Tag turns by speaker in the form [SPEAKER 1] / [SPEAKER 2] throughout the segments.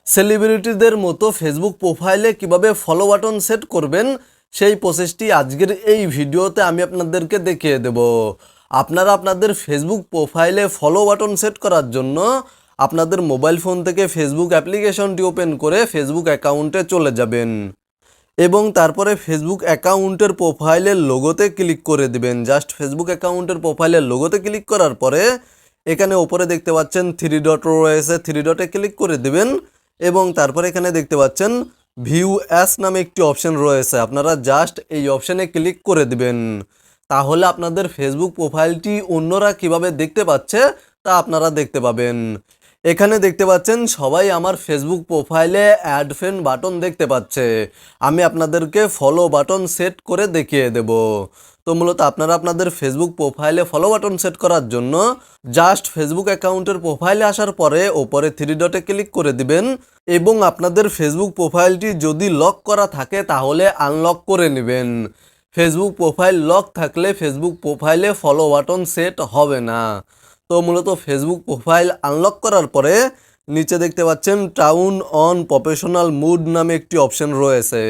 [SPEAKER 1] সেলিব্রিটিদের মতো ফেসবুক প্রোফাইলে কিভাবে ফলো বাটন সেট করবেন সেই প্রসেসটি আজকের এই ভিডিওতে আমি আপনাদেরকে দেখিয়ে দেব। আপনারা আপনাদের ফেসবুক প্রোফাইলে ফলো বাটন সেট করার জন্য আপনাদের মোবাইল ফোন থেকে ফেসবুক অ্যাপ্লিকেশনটি ওপেন করে ফেসবুক অ্যাকাউন্টে চলে যাবেন এবং তারপরে ফেসবুক অ্যাকাউন্টের প্রোফাইলের লোগোতে ক্লিক করে দিবেন। জাস্ট ফেসবুক অ্যাকাউন্টের প্রোফাইলের লোগোতে ক্লিক করার পরে এখানে ওপরে দেখতে পাচ্ছেন 3 ডট রয়েছে, 3 ডটে ক্লিক করে দিবেন এবং তারপরে এখানে দেখতে পাচ্ছেন ভিউ অ্যাস নামে একটি অপশন রয়েছে, আপনারা জাস্ট এই অপশানে ক্লিক করে দিবেন। তাহলে আপনাদের ফেসবুক প্রোফাইলটি অন্যরা কিভাবে দেখতে পাচ্ছে তা আপনারা দেখতে পাবেন। এখানে দেখতে পাচ্ছেন সবাই আমার ফেসবুক প্রোফাইলে অ্যাড ফ্রেন্ড বাটন দেখতে পাচ্ছে। আমি আপনাদেরকে ফলো বাটন সেট করে দেখিয়ে দেব। তো মূলত আপনারা আপনাদের ফেসবুক প্রোফাইলে ফলো বাটন সেট করার জন্য জাস্ট ফেসবুক অ্যাকাউন্টের প্রোফাইলে আসার পরে ওপরে 3 ডটে ক্লিক করে দিবেন এবং আপনাদের ফেসবুক প্রোফাইলটি যদি লক করা থাকে তাহলে আনলক করে নেবেন। ফেসবুক প্রোফাইল লক থাকলে ফেসবুক প্রোফাইলে ফলো বাটন সেট হবে না। তো মূলত ফেসবুক প্রোফাইল আনলক করার পরে নিচে দেখতে পাচ্ছেন টার্ন অন প্রফেশনাল মুড নামে একটি অপশন রয়েছে।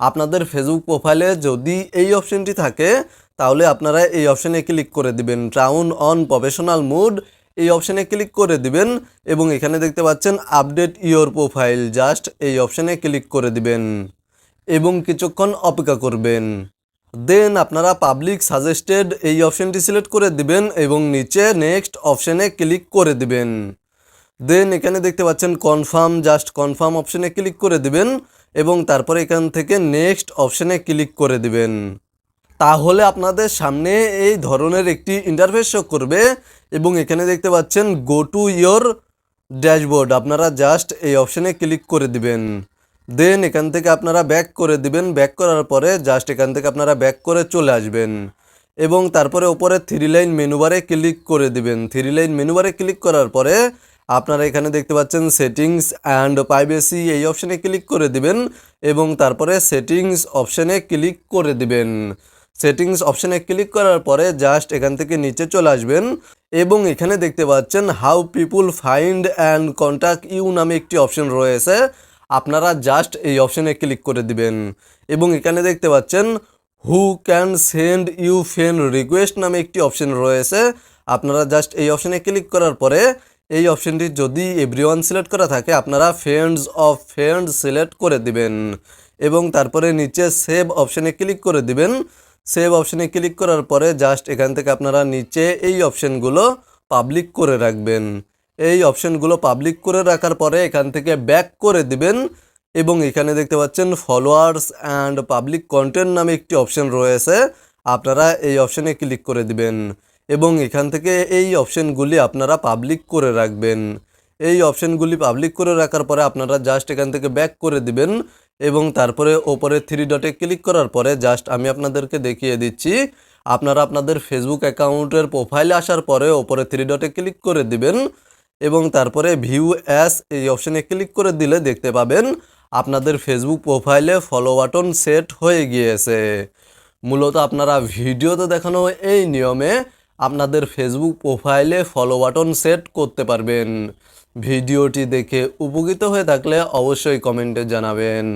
[SPEAKER 1] আপনাদের ফেসবুক প্রোফাইলে যদি এই অপশনটি থাকে তাহলে আপনারা এই অপশানে ক্লিক করে দিবেন, টার্ন অন প্রফেশনাল মুড এই অপশানে ক্লিক করে দিবেন এবং এখানে দেখতে পাচ্ছেন আপডেট ইওর প্রোফাইল, জাস্ট এই অপশানে ক্লিক করে দিবেন এবং কিছুক্ষণ অপেক্ষা করবেন। দেন আপনারা পাবলিক সাজেস্টেড এই অপশানটি সিলেক্ট করে দিবেন এবং নিচে নেক্সট অপশানে ক্লিক করে দিবেন। দেন এখানে দেখতে পাচ্ছেন কনফার্ম, জাস্ট কনফার্ম অপশানে ক্লিক করে দিবেন এবং তারপরে এখান থেকে নেক্সট অপশানে ক্লিক করে দিবেন। তাহলে আপনাদের সামনে এই ধরনের একটি ইন্টারফেস শো করবে এবং এখানে দেখতে পাচ্ছেন গো টু ইয়োর ড্যাশবোর্ড, আপনারা জাস্ট এই অপশানে ক্লিক করে দিবেন। দেন এখান থেকে আপনারা ব্যাক করে দিবেন, ব্যাক করার পরে জাস্ট এখান থেকে আপনারা ব্যাক করে চলে আসবেন এবং তারপরে ওপরে 3 লাইন মেনুবারে ক্লিক করে দিবেন। 3 লাইন মেনুবারে ক্লিক করার পরে আপনারা এখানে দেখতে পাচ্ছেন সেটিংস অ্যান্ড প্রাইভেসি এই অপশানে ক্লিক করে দিবেন এবং তারপরে সেটিংস অপশানে ক্লিক করে দিবেন। সেটিংস অপশানে ক্লিক করার পরে জাস্ট এখান থেকে নিচে চলে আসবেন এবং এখানে দেখতে পাচ্ছেন how people find and contact you নামে একটি অপশন রয়েছে, আপনারা জাস্ট এই অপশানে ক্লিক করে দিবেন এবং এখানে দেখতে পাচ্ছেন who can send you friend request নামে একটি অপশন রয়েছে, আপনারা জাস্ট এই অপশানে ক্লিক করার পরে এই অপশানটি যদি এভরিওয়ান সিলেক্ট করা থাকে আপনারা ফ্রেন্ডস অফ ফ্রেন্ডস সিলেক্ট করে দিবেন এবং তারপরে নিচে সেভ অপশানে ক্লিক করে দিবেন। সেভ অপশানে ক্লিক করার পরে জাস্ট এখান থেকে আপনারা নিচে এই অপশানগুলো পাবলিক করে রাখবেন। এই অপশানগুলো পাবলিক করে রাখার পরে এখান থেকে ব্যাক করে দিবেন এবং এখানে দেখতে পাচ্ছেন ফলোয়ার্স অ্যান্ড পাবলিক কন্টেন্ট নামে একটি অপশান রয়েছে, আপনারা এই অপশানে ক্লিক করে দিবেন এবং এখান থেকে এই অপশানগুলি আপনারা পাবলিক করে রাখবেন। এই অপশানগুলি পাবলিক করে রাখার পরে আপনারা জাস্ট এখান থেকে ব্যাক করে দিবেন এবং তারপরে ওপরে 3 ডটে ক্লিক করার পরে জাস্ট আমি আপনাদেরকে দেখিয়ে দিচ্ছি, আপনারা আপনাদের ফেসবুক অ্যাকাউন্টের প্রোফাইলে আসার পরে ওপরে 3 ডটে ক্লিক করে দিবেন এবং তারপরে ভিউ অ্যাস এই অপশানে ক্লিক করে দিলে দেখতে পাবেন আপনাদের ফেসবুক প্রোফাইলে ফলো বাটন সেট হয়ে গিয়েছে। মূলত আপনারা ভিডিওতে দেখানো এই নিয়মে আপনাদের ফেসবুক প্রোফাইলে ফলো বাটন সেট করতে পারবেন। ভিডিওটি দেখে উপকৃত হয়ে থাকলে অবশ্যই কমেন্টে জানাবেন।